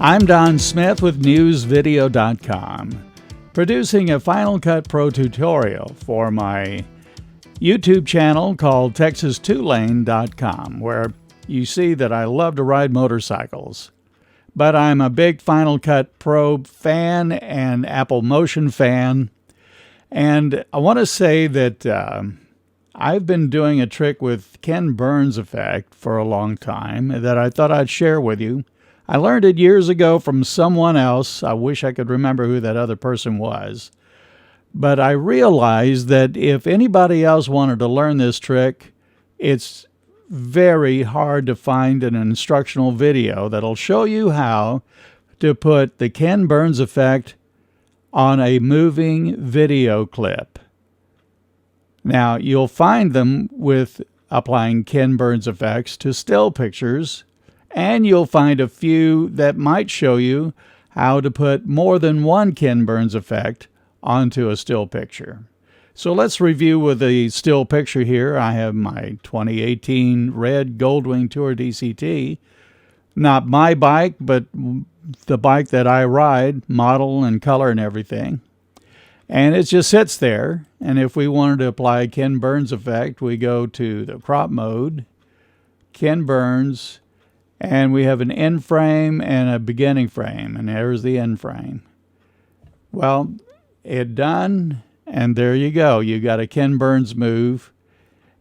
I'm Don Smith with newsvideo.com, producing a Final Cut Pro tutorial for my YouTube channel called texas2lane.com, where you see that I love to ride motorcycles. But I'm a big Final Cut Pro fan and Apple Motion fan, and I want to say that I've been doing a trick with Ken Burns effect for a long time that I thought I'd share with you. I learned it years ago from someone else. I wish I could remember who that other person was. But I realized that if anybody else wanted to learn this trick, it's very hard to find an instructional video that'll show you how to put the Ken Burns effect on a moving video clip. Now, you'll find them with applying Ken Burns effects to still pictures, and you'll find a few that might show you how to put more than one Ken Burns effect onto a still picture. So let's review with a still picture here. I have my 2018 red Goldwing Tour DCT. Not my bike, but the bike that I ride, model and color and everything. And it just sits there. And if we wanted to apply Ken Burns effect, we go to the crop mode, Ken Burns, and we have an end frame and a beginning frame. And there's the end frame. Well, it done, and there you go. You got a Ken Burns move.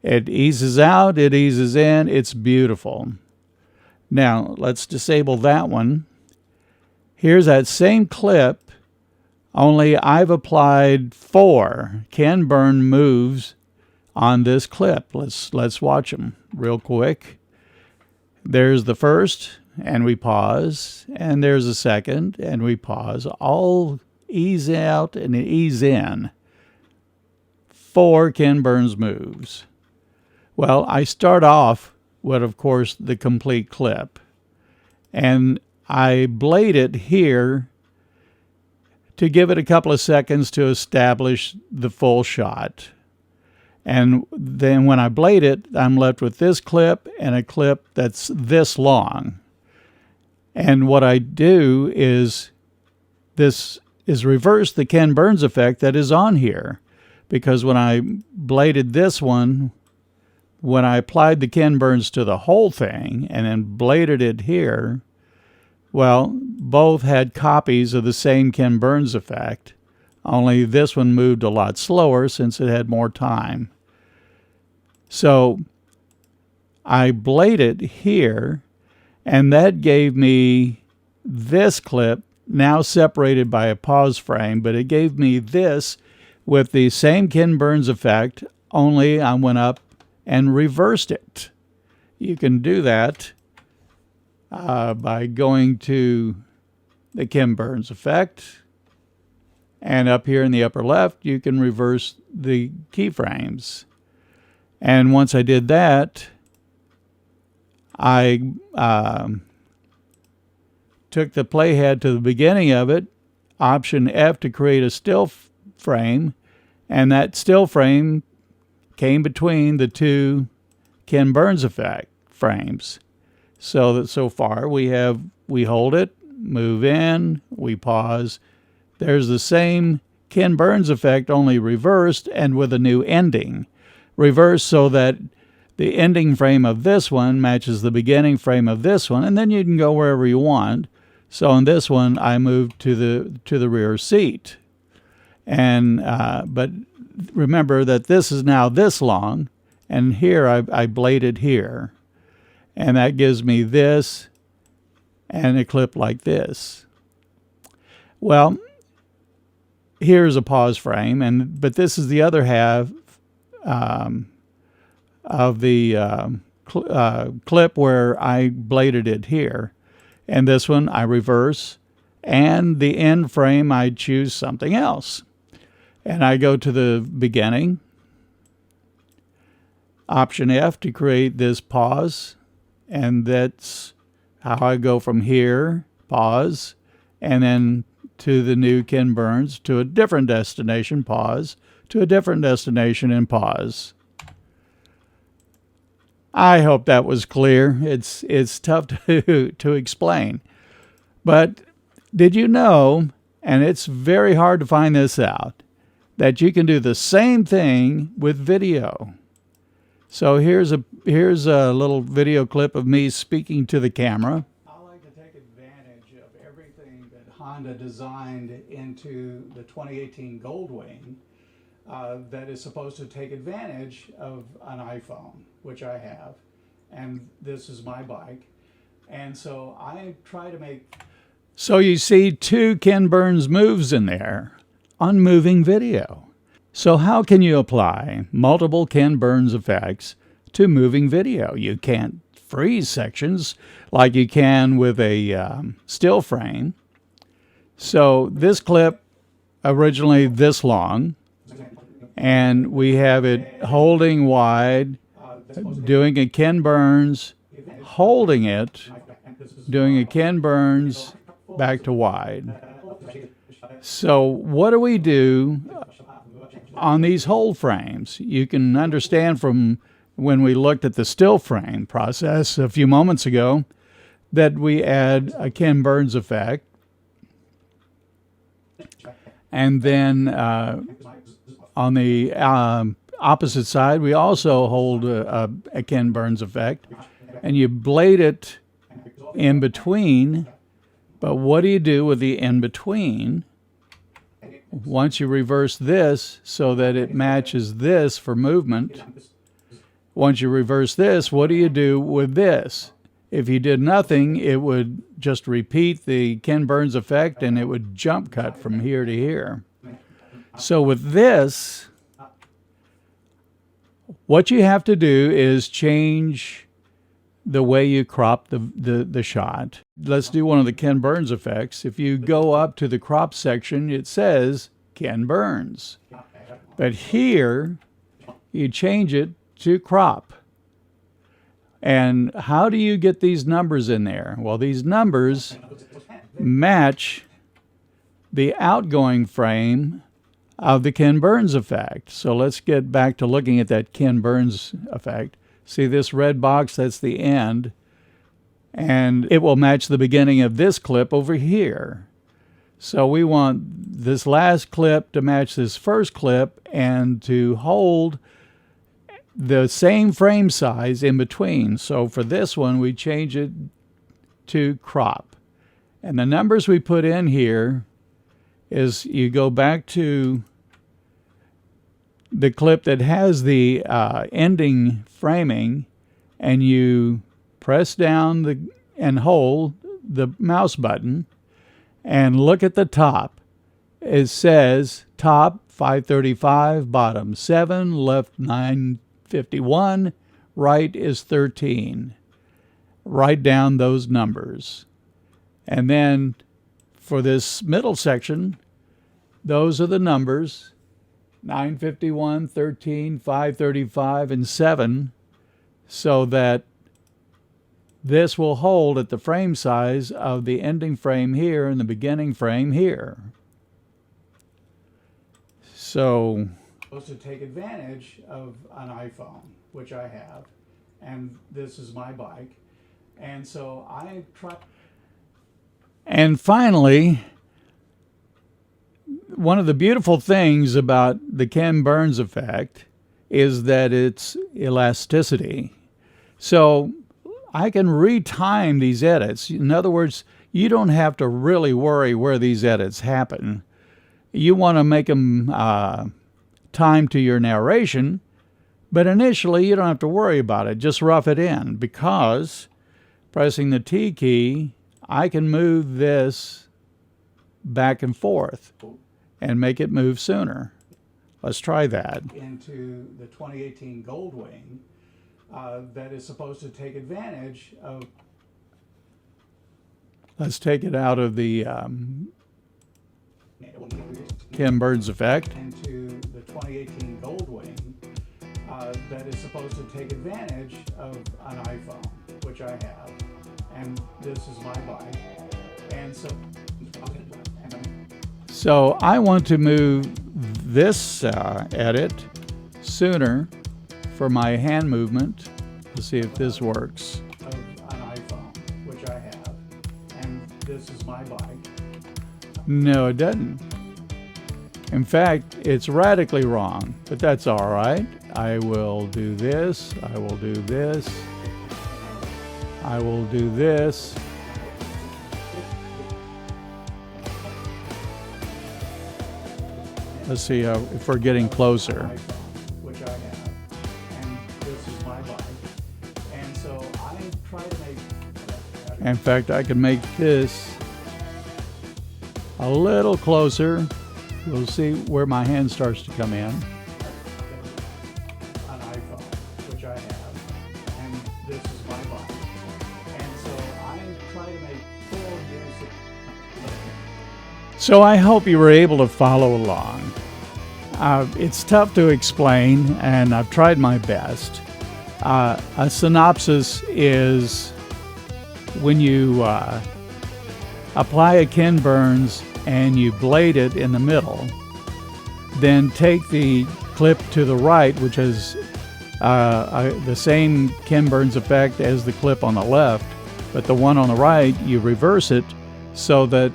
It eases out, it eases in. It's beautiful. Now, let's disable that one. Here's that same clip, only I've applied 4 Ken Burns moves on this clip. Let's watch them real quick. There's the first, and we pause, and there's a second, and we pause. All ease out and ease in. 4 Ken Burns moves. Well, I start off with, of course, the complete clip, and I blade it here to give it a couple of seconds to establish the full shot. And then when I blade it, I'm left with this clip and a clip that's this long. And what I do is reverse the Ken Burns effect that is on here. Because when I bladed this one, when I applied the Ken Burns to the whole thing and then bladed it here, well, both had copies of the same Ken Burns effect, only this one moved a lot slower since it had more time. So I bladed here, and that gave me this clip, now separated by a pause frame, but it gave me this with the same Ken Burns effect, only I went up and reversed it. You can do that by going to the Ken Burns effect, and up here in the upper left, you can reverse the keyframes. And once I did that, I took the playhead to the beginning of it, Option F to create a still frame, and that still frame came between the 2 Ken Burns effect frames. So that so far we hold it, move in, we pause. There's the same Ken Burns effect, only reversed and with a new ending. Reversed so that the ending frame of this one matches the beginning frame of this one, and then you can go wherever you want. So on this one, I moved to the rear seat. And but remember that this is now this long, and here I bladed here. And that gives me this and a clip like this. Well, here's a pause frame, but this is the other half of the clip where I bladed it here. And this one I reverse, and the end frame I choose something else. And I go to the beginning, Option F to create this pause, and that's how I go from here, pause, and then to the new Ken Burns, to a different destination, pause, to a different destination, and pause. I hope that was clear. It's tough to explain. But did you know, and it's very hard to find this out, that you can do the same thing with video? So here's a little video clip of me speaking to the camera. I like to take advantage of everything that Honda designed into the 2018 Goldwing that is supposed to take advantage of an iPhone, which I have, and this is my bike. And so I try to make... So you see two Ken Burns moves in there on moving video. So how can you apply multiple Ken Burns effects to moving video? You can't freeze sections like you can with a still frame. So this clip, originally this long, and we have it holding wide, doing a Ken Burns, holding it, doing a Ken Burns back to wide. So what do we do on these hold frames? You can understand from when we looked at the still frame process a few moments ago that we add a Ken Burns effect, and then on the opposite side we also hold a Ken Burns effect, and you blade it in between. But what do you do with the in between? Once you reverse this so that it matches this for movement, once you reverse this, what do you do with this? If you did nothing, it would just repeat the Ken Burns effect and it would jump cut from here to here. So with this, what you have to do is change the way you crop the shot. Let's do one of the Ken Burns effects. If you go up to the crop section, it says Ken Burns. But here, you change it to crop. And how do you get these numbers in there? Well, these numbers match the outgoing frame of the Ken Burns effect. So let's get back to looking at that Ken Burns effect. See this red box? That's the end. And it will match the beginning of this clip over here. So we want this last clip to match this first clip and to hold the same frame size in between. So for this one, we change it to crop. And the numbers we put in here is you go back to the clip that has the ending framing, and you press down and hold the mouse button and look at the top. It says top 535, bottom 7, left 951, right is 13. Write down those numbers. And then for this middle section, those are the numbers: 951, 13, 535, and 7, so that this will hold at the frame size of the ending frame here and the beginning frame here. So, supposed to take advantage of an iPhone, which I have, and this is my bike, and so I try. And finally, one of the beautiful things about the Ken Burns effect is that it's elasticity. So I can retime these edits. In other words, you don't have to really worry where these edits happen. You want to make them time to your narration, but initially you don't have to worry about it. Just rough it in, because pressing the T key, I can move this back and forth and make it move sooner. Let's try that. Into the 2018 Goldwing that is supposed to take advantage of... Let's take it out of the Ken Burns effect. Into the 2018 Goldwing that is supposed to take advantage of an iPhone, which I have. And this is my bike. And so I want to move this edit sooner for my hand movement. Let's see if this works. Of an iPhone, which I have. And this is my bike. No, it doesn't. In fact, it's radically wrong, but that's all right. I will do this, I will do this, I will do this. Let's see if we're getting closer. Which I have, and this is my bike. And so I try to make. In fact, I can make this a little closer. We'll see where my hand starts to come in. An iPhone, which I have, and this is my bike. And so I try to make full use of. So I hope you were able to follow along. It's tough to explain, and I've tried my best. A synopsis is when you apply a Ken Burns and you blade it in the middle, then take the clip to the right, which has the same Ken Burns effect as the clip on the left, but the one on the right, you reverse it so that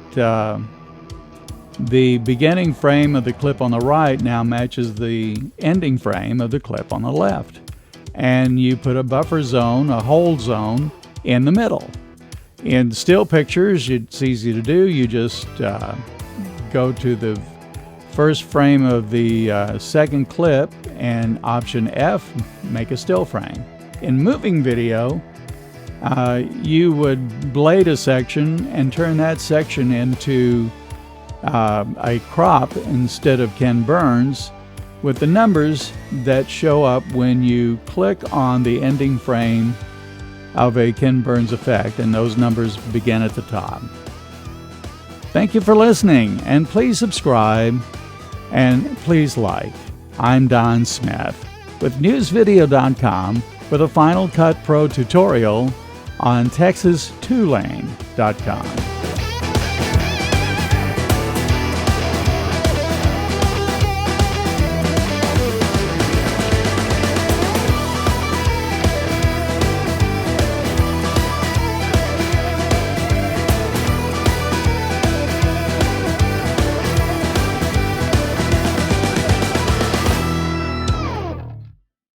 the beginning frame of the clip on the right now matches the ending frame of the clip on the left. And you put a buffer zone, a hold zone, in the middle. In still pictures, it's easy to do. You just go to the first frame of the second clip and Option F, make a still frame. In moving video, you would blade a section and turn that section into a crop instead of Ken Burns, with the numbers that show up when you click on the ending frame of a Ken Burns effect, and those numbers begin at the top. Thank you for listening, and please subscribe, and please like. I'm Don Smith with newsvideo.com for the Final Cut Pro tutorial on Texas2lane.com.